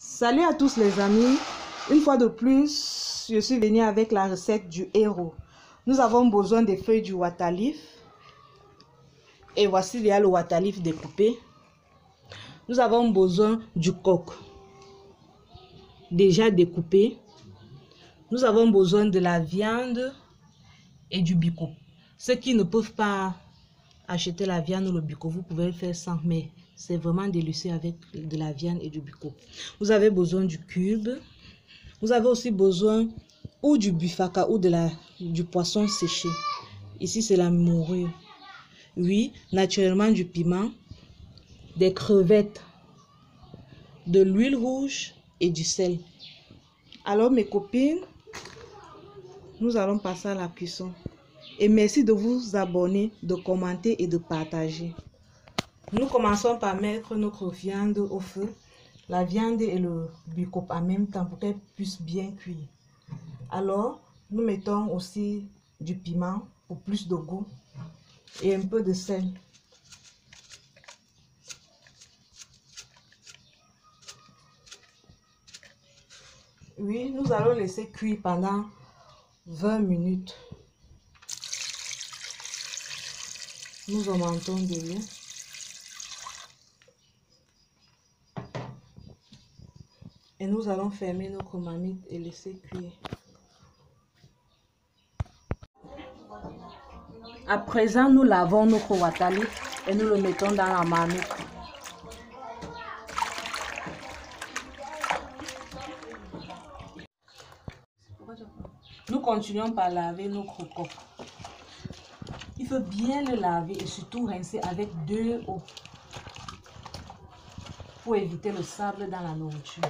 Salut à tous les amis, une fois de plus, je suis venue avec la recette du héros. Nous avons besoin des feuilles du waterleaf et voici il y a le waterleaf découpé. Nous avons besoin du coq déjà découpé. Nous avons besoin de la viande et du bico. Ceux qui ne peuvent pas acheter la viande ou le bico, vous pouvez le faire sans, mais c'est vraiment délicieux avec de la viande et du bico. Vous avez besoin du cube. Vous avez aussi besoin ou du bifaka ou du poisson séché. Ici, c'est la morue. Oui, naturellement du piment, des crevettes, de l'huile rouge et du sel. Alors, mes copines, nous allons passer à la cuisson. Et merci de vous abonner, de commenter et de partager. Nous commençons par mettre notre viande au feu. La viande et le bico en même temps pour qu'elle puisse bien cuire. Alors, nous mettons aussi du piment pour plus de goût et un peu de sel. Oui, nous allons laisser cuire pendant 20 minutes. Nous augmentons de l'eau. Et nous allons fermer notre marmite et laisser cuire. À présent, nous lavons notre waterleaf et nous le mettons dans la marmite. Nous continuons par laver notre coq. Il faut bien le laver et surtout rincer avec de l'eau pour éviter le sable dans la nourriture.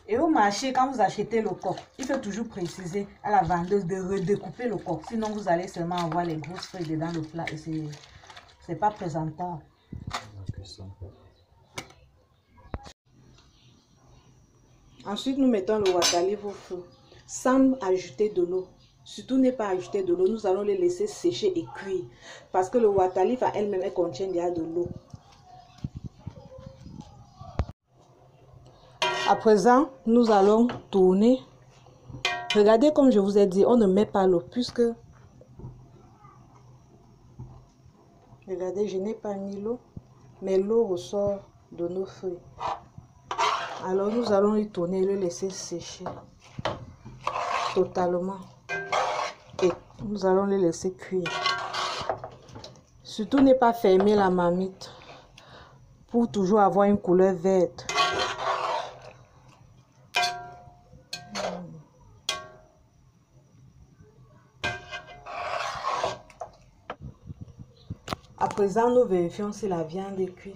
Et au marché, quand vous achetez le coq, il faut toujours préciser à la vendeuse de redécouper le coq. Sinon, vous allez seulement avoir les grosses feuilles dedans le plat et c'est pas présentable. Ensuite, nous mettons le waterleaf au feu sans ajouter de l'eau. Surtout ne pas ajouter de l'eau. Nous allons les laisser sécher et cuire parce que le waterleaf à elle-même elle contient déjà de l'eau. À présent, nous allons tourner. Regardez comme je vous ai dit, on ne met pas l'eau puisque... Regardez, je n'ai pas mis l'eau, mais l'eau ressort de nos feuilles. Alors nous allons y tourner et le laisser sécher totalement. Et nous allons le laisser cuire. Surtout ne pas fermer la marmite pour toujours avoir une couleur verte. À présent, nous vérifions si la viande est cuite.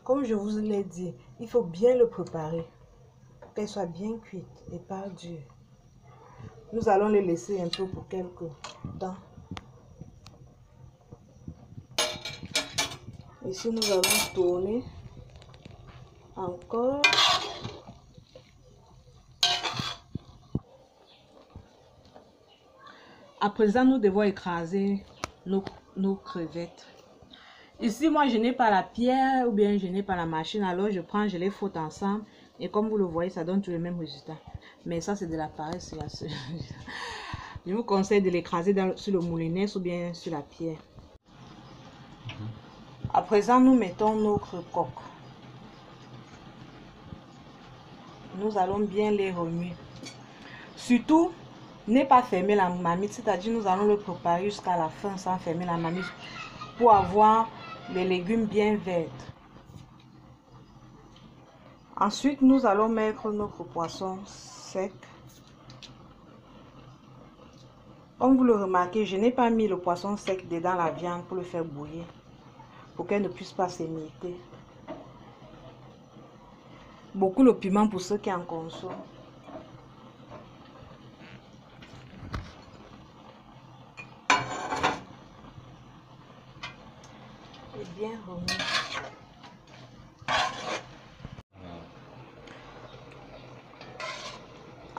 Comme je vous l'ai dit, il faut bien le préparer pour qu'elle soit bien cuite et pas dure. Nous allons le laisser un peu pour quelques temps. Ici, nous allons tourner encore. À présent, nous devons écraser nos crevettes. Ici, moi, je n'ai pas la pierre ou bien je n'ai pas la machine. Alors, je les frotte ensemble. Et comme vous le voyez, ça donne tout le même résultat. Mais ça, c'est de la paresse. Je vous conseille de l'écraser sur le moulinet ou bien sur la pierre. À présent, nous mettons notre coq. Nous allons bien les remuer. Surtout, ne pas fermer la marmite, c'est-à-dire nous allons le préparer jusqu'à la fin sans fermer la marmite pour avoir les légumes bien verts. Ensuite, nous allons mettre notre poisson sec. Comme vous le remarquez, je n'ai pas mis le poisson sec dedans la viande pour le faire bouillir, pour qu'elle ne puisse pas s'émietter. Beaucoup le piment pour ceux qui en consomment. Et bien remuer.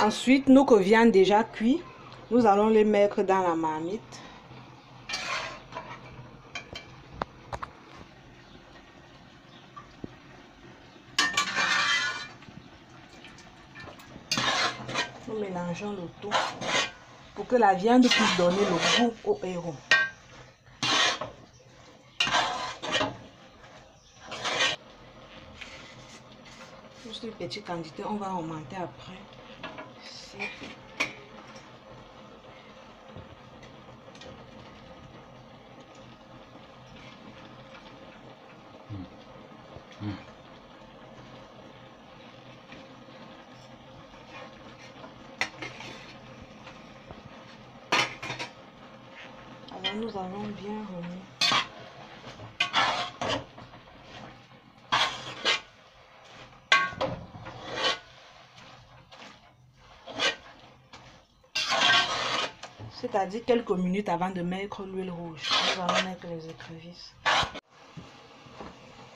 Ensuite, nos viandes déjà cuites, nous allons les mettre dans la marmite. nous mélangeons le tout pour que la viande puisse donner le goût au héros. Juste une petite quantité, on va augmenter après. Ici. Alors nous allons bien remuer. C'est-à-dire quelques minutes avant de mettre l'huile rouge. Nous allons mettre les écrevisses.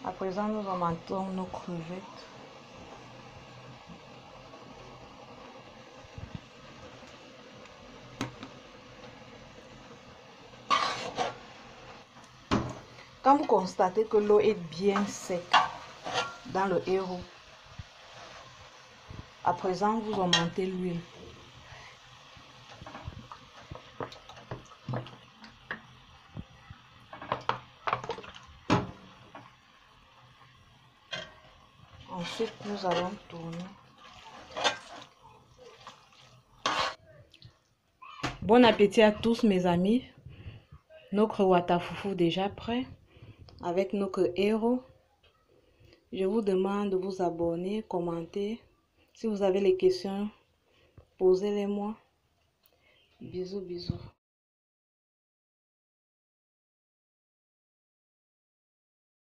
À présent, nous augmentons nos crevettes. Quand vous constatez que l'eau est bien sec dans le héros, à présent, vous augmentez l'huile. Ensuite, nous allons tourner. Bon appétit à tous mes amis. Notre watafoufou déjà prêt avec notre héros. Je vous demande de vous abonner, commenter. Si vous avez les questions, posez-les moi. Bisous, bisous.